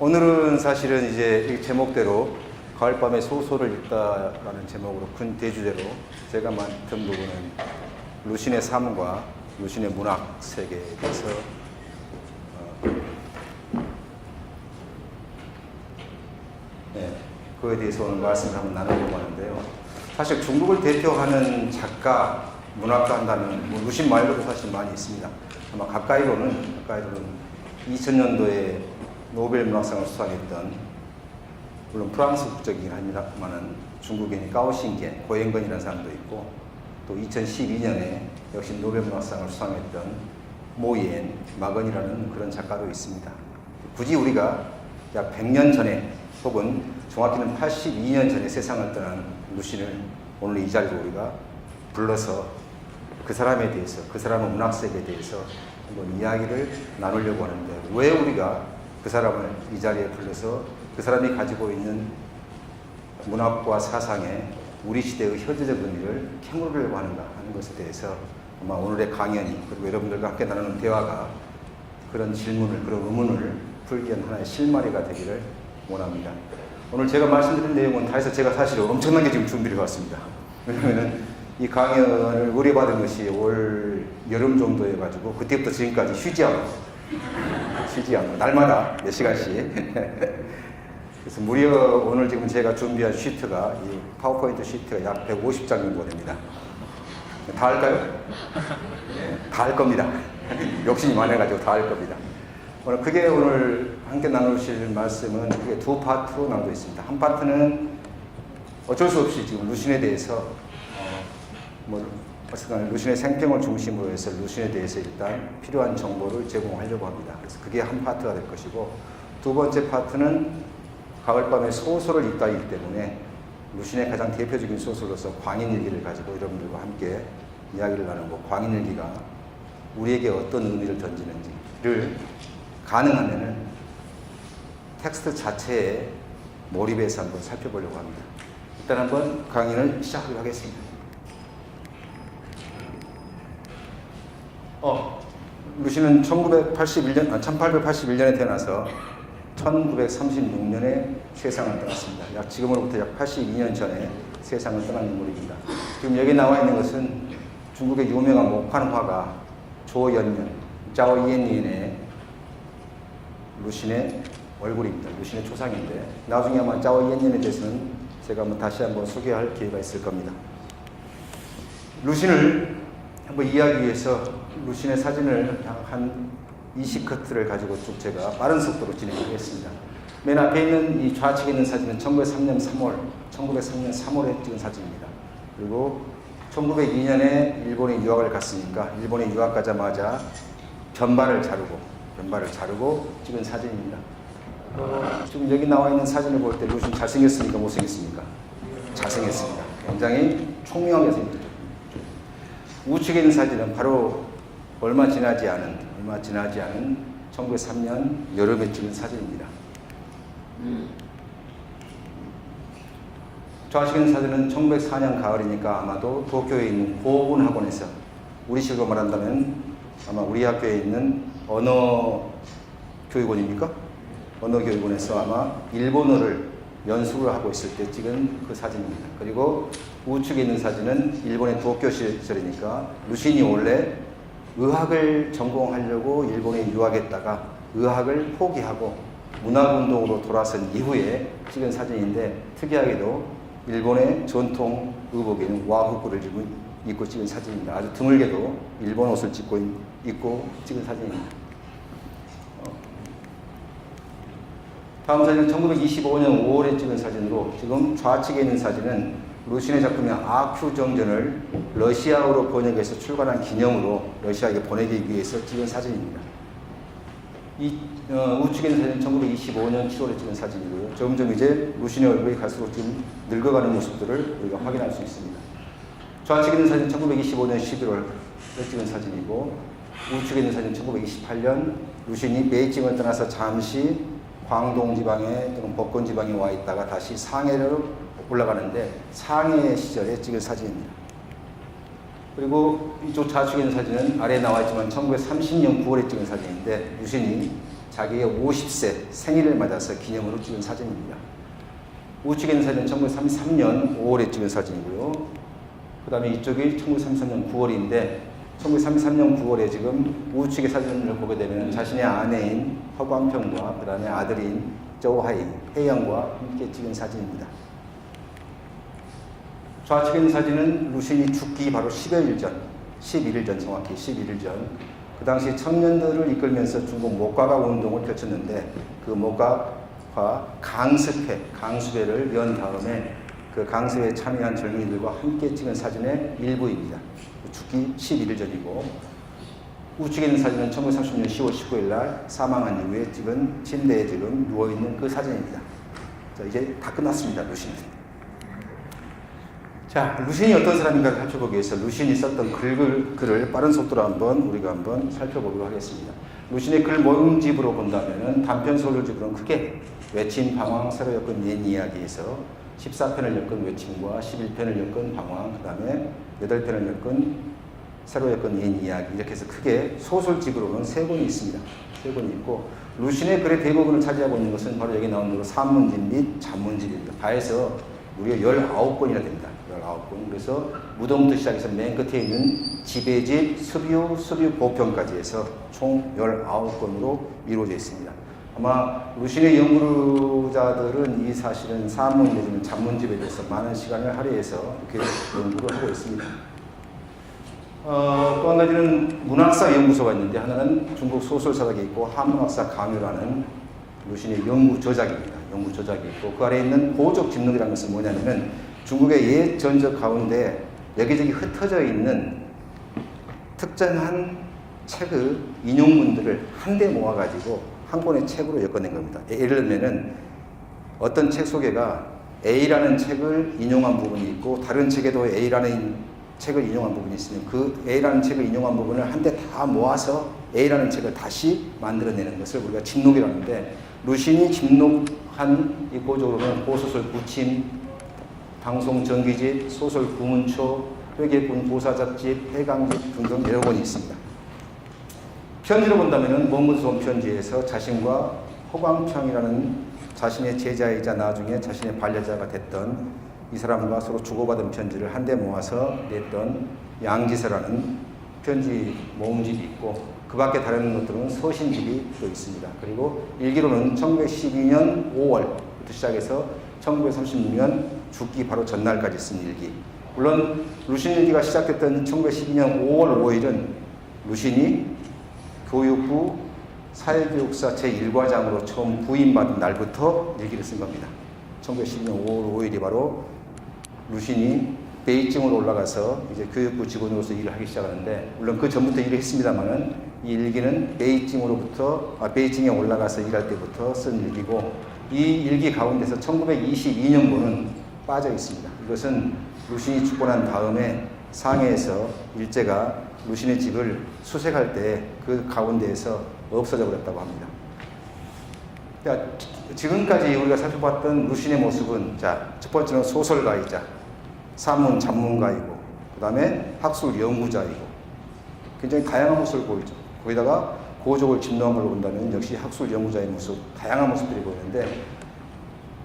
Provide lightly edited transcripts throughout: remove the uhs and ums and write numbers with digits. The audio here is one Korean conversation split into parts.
오늘은 사실은 이제 이 제목대로 가을밤에 소설을 읽다라는 제목으로 큰 대주제로 제가 맡은 부분은 루신의 삶과 루신의 문학 세계에 대해서 그에 대해서 오늘 말씀을 한번 나누려고 하는데요. 사실 중국을 대표하는 작가, 문학가 한다면 루신 말고도 사실 많이 있습니다. 아마 가까이로는 2000년도에 노벨 문학상을 수상했던, 물론 프랑스 국적이긴 합니다만은 중국인이 까오싱겐, 고행건이라는 사람도 있고, 또 2012년에 역시 노벨 문학상을 수상했던 모옌, 마건이라는 그런 작가도 있습니다. 굳이 우리가 약 100년 전에 혹은 정확히는 82년 전에 세상을 떠난 루신을 오늘 이 자리로 우리가 불러서 그 사람에 대해서, 그 사람의 문학세계에 대해서 한번 이야기를 나누려고 하는데, 왜 우리가 그 사람을 이 자리에 불러서 그 사람이 가지고 있는 문학과 사상에 우리 시대의 현재적 의미를 캐물으려고 하는가 하는 것에 대해서 아마 오늘의 강연이, 그리고 여러분들과 함께 나누는 대화가 그런 질문을, 그런 의문을 풀기 위한 하나의 실마리가 되기를 원합니다. 오늘 제가 말씀드린 내용은 다 해서 제가 사실 엄청나게 지금 준비를 해왔습니다. 왜냐하면 이 강연을 의뢰받은 것이 올 여름 정도 해가지고 그때부터 지금까지 쉬지 않고 날마다 몇 시간씩 그래서 무려 오늘 지금 제가 준비한 시트가, 이 파워포인트 시트가 약 150장 정도 됩니다. 다 할까요? 네, 다 할 겁니다. 욕심이 많아가지고 다 할 겁니다. 오늘 함께 나누실 말씀은 크게 두 파트로 나누고 있습니다. 한 파트는 어쩔 수 없이 지금 루신에 대해서 어쨌든 루신의 생평을 중심으로 해서 루신에 대해서 일단 필요한 정보를 제공하려고 합니다. 그래서 그게 한 파트가 될 것이고, 두 번째 파트는 가을밤에 소설을 읽다이기 때문에 루신의 가장 대표적인 소설로서 광인일기를 가지고 여러분들과 함께 이야기를 나누고, 광인일기가 우리에게 어떤 의미를 던지는지를 가능하면은 텍스트 자체에 몰입해서 한번 살펴보려고 합니다. 일단 한번 강의를 시작하도록 하겠습니다. 루신은 1881년에 태어나서 1936년에 세상을 떠났습니다. 지금으로부터 약 82년 전에 세상을 떠난 인물입니다. 지금 여기 나와 있는 것은 중국의 유명한 목판화가 조연년, 짜오이엔니의 루신의 얼굴입니다. 루신의 초상인데, 나중에 아마 짜오이엔니에 대해서는 제가 다시 한번 소개할 기회가 있을 겁니다. 루신을 한번 이해하기 위해서 루신의 사진을 한 20커트를 가지고 쭉 제가 빠른 속도로 진행하겠습니다. 맨 앞에 있는 이 좌측에 있는 사진은 1903년 3월에 찍은 사진입니다. 그리고 1902년에 일본에 유학을 갔으니까 일본에 유학 가자마자 변발을 자르고 찍은 사진입니다. 지금 여기 나와 있는 사진을 볼 때 루신 잘생겼습니까? 못생겼습니까? 잘생겼습니다. 굉장히 총명하게 생겼죠. 우측에 있는 사진은 바로 얼마 지나지 않은 1903년 여름에 찍은 사진입니다. 좌측에 있는 사진은 1904년 가을이니까 아마도 도쿄에 있는 고군 학원에서, 우리식으로 말한다면 아마 우리 학교에 있는 언어 교육원입니까? 언어 교육원에서 아마 일본어를 연수를 하고 있을 때 찍은 그 사진입니다. 그리고 우측에 있는 사진은 일본의 도쿄 시절이니까 루신이 원래 의학을 전공하려고 일본에 유학했다가 의학을 포기하고 문학운동으로 돌아선 이후에 찍은 사진인데, 특이하게도 일본의 전통 의복인 와후구를 입고 찍은 사진입니다. 아주 드물게도 일본 옷을 입고 찍은 사진입니다. 다음 사진은 1925년 5월에 찍은 사진으로, 지금 좌측에 있는 사진은 루신의 작품인 아큐 정전을 러시아어로 번역해서 출간한 기념으로 러시아에게 보내기 위해서 찍은 사진입니다. 우측에 있는 사진은 1925년 7월에 찍은 사진이고요. 점점 이제 루신의 얼굴이 갈수록 좀 늙어가는 모습들을 우리가 확인할 수 있습니다. 좌측에 있는 사진은 1925년 11월에 찍은 사진이고, 우측에 있는 사진은 1928년 루신이 베이징을 떠나서 잠시 광동 지방에 또는 복건 지방에 와 있다가 다시 상해로 올라가는데, 상해 시절에 찍은 사진입니다. 그리고 이쪽 좌측에 있는 사진은 아래에 나와 있지만 1930년 9월에 찍은 사진인데, 루신이 자기의 50세 생일을 맞아서 기념으로 찍은 사진입니다. 우측에 있는 사진은 1933년 5월에 찍은 사진이고요. 그 다음에 이쪽이 1933년 9월인데 1933년 9월에 지금 우측의 사진을 보게 되면 자신의 아내인 허광평과 그 다음에 아들인 조하이, 혜영과 함께 찍은 사진입니다. 좌측에 있는 사진은 루신이 죽기 바로 10여일 전, 11일 전 정확히 11일 전, 그 당시 청년들을 이끌면서 중국 목과가 운동을 펼쳤는데 그 목과화 강습회를 연 다음에 그 강습회에 참여한 젊은이들과 함께 찍은 사진의 일부입니다. 죽기 11일 전이고, 우측에 있는 사진은 1930년 10월 19일 날 사망한 이후에 찍은 침대에 지금 누워있는 그 사진입니다. 자, 이제 다 끝났습니다. 루신은. 자, 루신이 어떤 사람인가를 살펴보기 위해서 루신이 썼던 글을 빠른 속도로 우리가 한번 살펴보도록 하겠습니다. 루신의 글 모음집으로 본다면은 단편 소설집으로는 크게 외침, 방황, 새로 엮은 옛 이야기에서 14편을 엮은 외침과 11편을 엮은 방황, 그 다음에 8편을 엮은 새로 엮은 옛 이야기, 이렇게 해서 크게 소설집으로는 3권이 있습니다. 3권이 있고, 루신의 글의 대부분을 차지하고 있는 것은 바로 여기 나오는 대로 산문집 및 잡문집입니다. 다 해서 무려 19권이나 됩니다. 19권. 그래서 무덤부터 시작해서 맨 끝에 있는 지배집, 수뷰 보편까지 해서 총 19권으로 이루어져 있습니다. 아마 루신의 연구자들은 이 사실은 산문 내지는 잡문집에 대해서 많은 시간을 할애해서 이렇게 연구를 하고 있습니다. 또 한 가지는 문학사 연구소가 있는데, 하나는 중국 소설사락이 있고 한문학사 강요라는 루신의 연구 저작입니다. 연구 저작이 있고, 그 아래에 있는 고적 집록이라는 것은 뭐냐면 중국의 옛 전적 가운데 여기저기 흩어져 있는 특정한 책의 인용문들을 한데 모아가지고 한 권의 책으로 엮어낸 겁니다. 예를 들면 어떤 책 소개가 A라는 책을 인용한 부분이 있고 다른 책에도 A라는 책을 인용한 부분이 있으면 그 A라는 책을 인용한 부분을 한데 다 모아서 A라는 책을 다시 만들어내는 것을 우리가 집록이라고 하는데, 루신이 집록한 이 고적으로는 고소설 부침, 방송 전기집, 소설 구문초, 회계군 고사잡집, 해강집 등등 여러 권이 있습니다. 편지로 본다면 먼문소원 편지에서 자신과 허광평이라는 자신의 제자이자 나중에 자신의 반려자가 됐던 이 사람과 서로 주고받은 편지를 한데 모아서 냈던 양지서라는 편지 모음집이 있고, 그 밖에 다른 것들은 서신집이 또 있습니다. 그리고 일기로는 1912년 5월부터 시작해서 1936년 죽기 바로 전날까지 쓴 일기. 물론 루신 일기가 시작됐던 1912년 5월 5일은 루신이 교육부 사회교육사 제1과장으로 처음 부임받은 날부터 일기를 쓴 겁니다. 1912년 5월 5일이 바로 루신이 베이징으로 올라가서 이제 교육부 직원으로서 일을 하기 시작하는데, 물론 그 전부터 일을 했습니다만은 이 일기는 베이징에 올라가서 일할 때부터 쓴 일기고, 이 일기 가운데서 1922년본은 빠져 있습니다. 이것은 루신이 죽고 난 다음에 상해에서 일제가 루신의 집을 수색할 때 그 가운데에서 없어져 버렸다고 합니다. 그러니까 지금까지 우리가 살펴봤던 루신의 모습은, 자, 첫 번째는 소설가이자 산문 전문가이고, 그 다음에 학술 연구자이고, 굉장히 다양한 모습을 보이죠. 거기다가 고적을 집록한 걸 본다면 역시 학술 연구자의 모습, 다양한 모습들이 보이는데,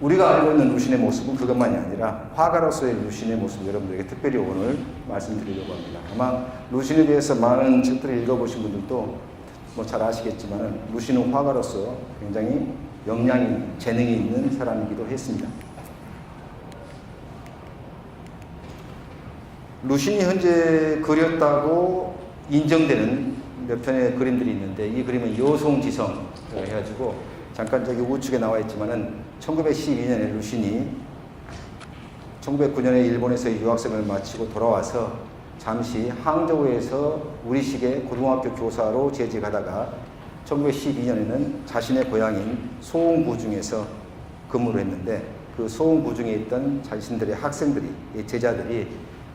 우리가 알고 있는 루신의 모습은 그것만이 아니라 화가로서의 루신의 모습을 여러분들에게 특별히 오늘 말씀드리려고 합니다. 아마 루신에 대해서 많은 책들을 읽어보신 분들도 뭐 잘 아시겠지만 루신은 화가로서 굉장히 역량이, 재능이 있는 사람이기도 했습니다. 루신이 현재 그렸다고 인정되는 몇 편의 그림들이 있는데, 이 그림은 여송지성이라고 해가지고 잠깐 저기 우측에 나와 있지만은 1912년에 루신이 1909년에 일본에서 유학생을 마치고 돌아와서 잠시 항저우에서 우리식의 고등학교 교사로 재직하다가 1912년에는 자신의 고향인 소홍구중에서 근무를 했는데, 그 소홍구중에 있던 자신들의 학생들이, 제자들이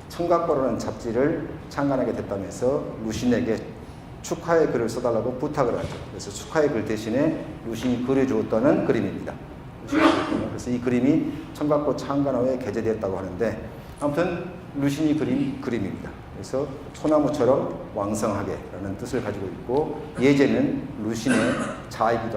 청각보라는 잡지를 창간하게 됐다면서 루신에게 축하의 글을 써달라고 부탁을 하죠. 그래서 축하의 글 대신에 루신이 그려주었다는 그림입니다. 그래서 이 그림이 청각보 창간호에 게재되었다고 하는데, 아무튼 루신이 그린 그림입니다. 그래서 소나무처럼 왕성하게 라는 뜻을 가지고 있고, 예제는 루신의 자이기도